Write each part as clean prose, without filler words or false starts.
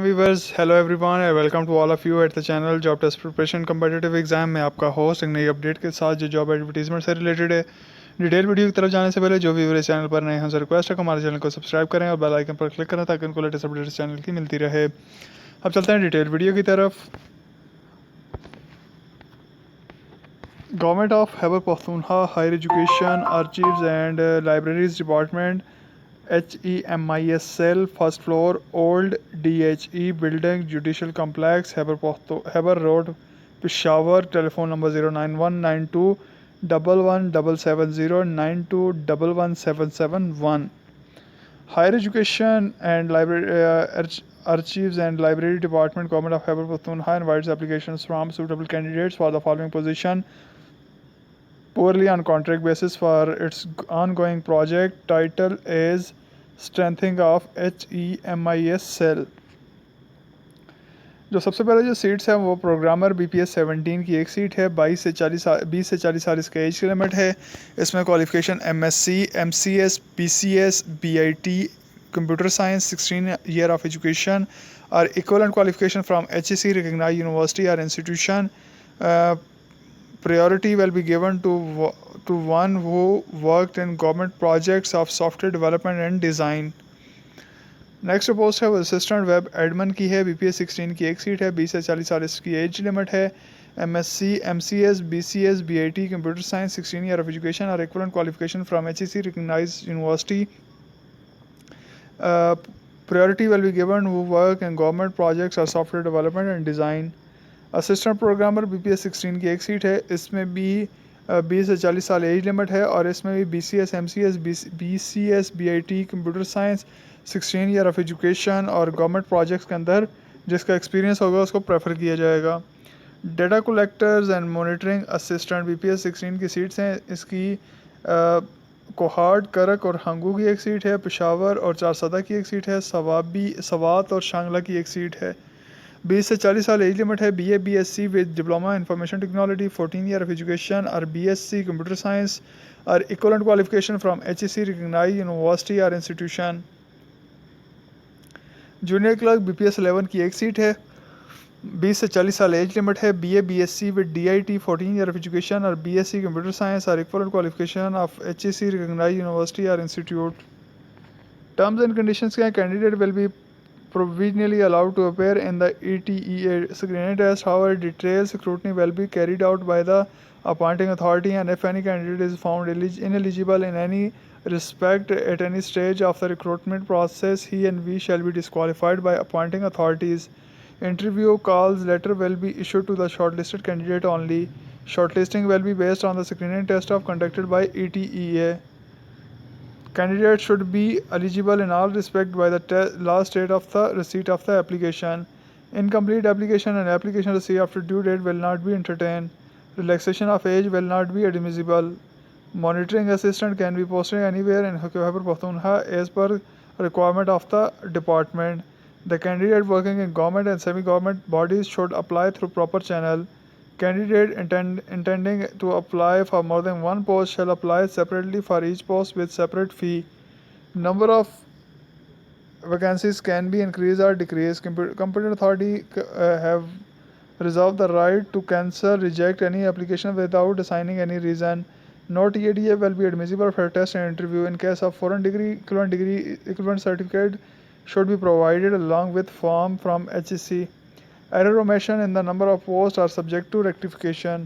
viewers, hello everyone and welcome to all of you at the channel Job Test Preparation Competitive Exam में आपका host एक नई update के साथ जो जॉब एडवर्टीजमेंट से रिलेटेड है। डिटेल वीडियो की तरफ जाने से पहले जो व्यूअर इस चैनल पर नए हैं उनसे रिक्वेस्ट है कि हमारे चैनल को सब्सक्राइब करें और बेल आइकन पर क्लिक करें ताकि उनको लेटेस्ट अपडेट इस चैनल की मिलती रहे। अब चलते हैं डिटेल वीडियो की तरफ। Government of Khyber Pakhtunkhwa higher education archives and libraries department HEMIS cell, first floor, old DHE building, judicial complex, Khyber Road, Peshawar. Telephone number 09192 11770 92 11771. Higher Education and Library Archives and Library Department, Government of Khyber Pakhtunkhwa invites applications from suitable candidates for the following position poorly on contract basis for its ongoing project. Title is Strengthening of HEMIS Cell. जो सबसे पहले जो seats है वो programmer BPS 17 की एक seat है। 20 से 40 साल इसका एज लिमिट है। इसमें qualification MSc MCS BCS BIT computer science 16 year of education और equivalent qualification from HEC recognized university or institution. Priority will be given to one who worked in government projects of software development and design. Next post है वो assistant web admin की है। BPS 16 की एक seat है। 20 से 40 साल इसकी एज लिमिट है। MSc MCS BCS BIT computer science 16 year of education और equivalent qualification from HEC recognized university. Priority will be given who work in government projects or software development and design. Assistant programmer BPS 16 की एक seat है। इसमें भी 20 से 40 साल age limit है और इसमें भी BCS MCS BCS BIT computer science 16 year of education और गवर्नमेंट प्रोजेक्ट्स के अंदर जिसका एक्सपीरियंस होगा उसको प्रेफर किया जाएगा। Data collectors and monitoring assistant BPS 16 की सीट्स हैं। इसकी कोहाट करक और हंगू की एक सीट है। पेशावर और चारसदा की एक सीट है। सवात और शांगला की एक सीट है। 20 से 40 साल एज लिमिट है। BA BSc with diploma information technology 14 year of education और BSc कंप्यूटर साइंस और equivalent qualification from HEC recognised university और इंस्टीट्यूशन। जूनियर क्लर्क BPS 11 की एक सीट है। 20 से 40 साल एज लिमिट है। BA BSc with DIT 14 year of education और BSc कंप्यूटर साइंस और equivalent qualification of HEC recognised university और इंस्टीट्यूट। टर्म्स एंड कंडीशंस क्या, candidate will be provisionally allowed to appear in the ETEA screening test. However, detailed scrutiny will be carried out by the appointing authority, and if any candidate is found ineligible in any respect at any stage of the recruitment process, he and we shall be disqualified by appointing authorities. Interview calls letter will be issued to the shortlisted candidate only. Shortlisting will be based on the screening test conducted by ETEA. Candidate should be eligible in all respect by the last date of the receipt of the application. Incomplete application and application received after due date will not be entertained. Relaxation of age will not be admissible. Monitoring assistant can be posted anywhere in Khyber Pakhtunkhwa as per requirement of the department. The candidate working in government and semi-government bodies should apply through proper channel. Candidate intending to apply for more than one post shall apply separately for each post with separate fee. Number of vacancies can be increased or decreased. Competent authority have reserved the right to cancel, reject any application without assigning any reason. No TADA will be admissible for test and interview. In case of foreign degree, equivalent certificate should be provided along with form from HEC. Error omission in the number of posts are subject to rectification.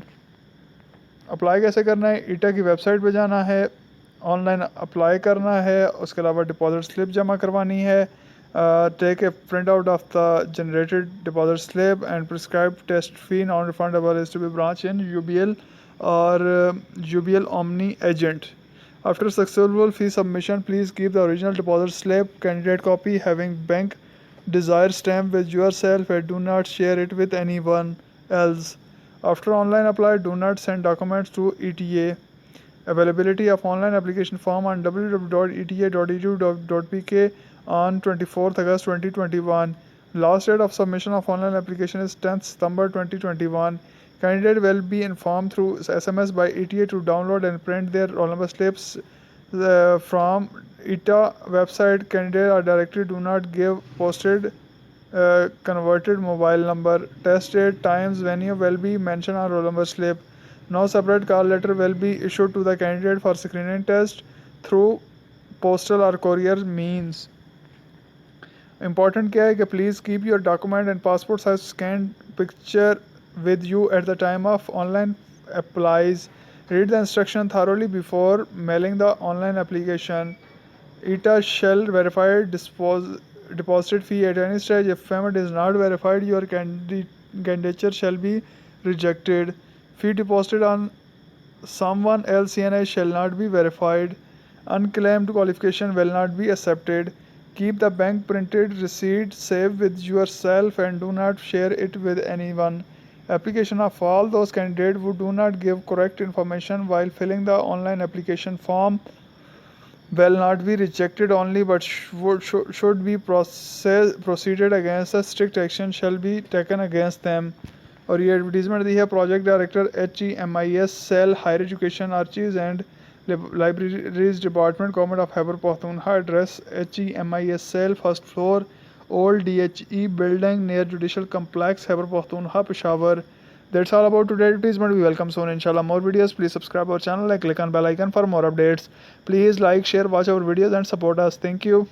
Apply कैसे करना है? ईटा की website पे जाना है, online apply करना है, उसके अलावा डिपॉजिट स्लिप जमा करवानी है। Take a print out of the generated deposit slip and prescribe test fee non refundable is to be branch in UBL और UBL Omni agent. After successful fee submission, please keep the original deposit slip, candidate copy having bank desired stamp with yourself and do not share it with anyone else. After online apply, do not send documents to ETA. Availability of online application form on www.eta.edu.pk on 24th August 2021. Last date of submission of online application is 10th September 2021. Candidate will be informed through SMS by ETA to download and print their roll number slips from ETA website. Candidate are directed do not give posted converted mobile number. Test date, times, venue will be mentioned on roll number slip. No separate call letter will be issued to the candidate for screening test through postal or courier means. Important क्या है कि please keep your document and passport size scanned picture with you at the time of online applies. Read the instruction thoroughly before mailing the online application. ETA shall verify deposit fee at any stage. If payment is not verified, your candidature shall be rejected. Fee deposited on someone else CNI shall not be verified. Unclaimed qualification will not be accepted. Keep the bank printed receipt safe with yourself and do not share it with anyone. Application of all those candidates who do not give correct information while filling the online application form will not be rejected only but should be proceeded against. A strict action shall be taken against them. और ये advertisement दी है project director HEMIS cell higher education archives and libraries department government of Khyber Pakhtunkhwa address HEMIS cell first floor old DHE building near judicial complex Khyber Pakhtunkhwa Peshawar. That's all about today's advertisement. We welcome soon inshallah more videos. Please subscribe our channel and click on bell icon for more updates. Please like, share, watch our videos and support us. Thank you.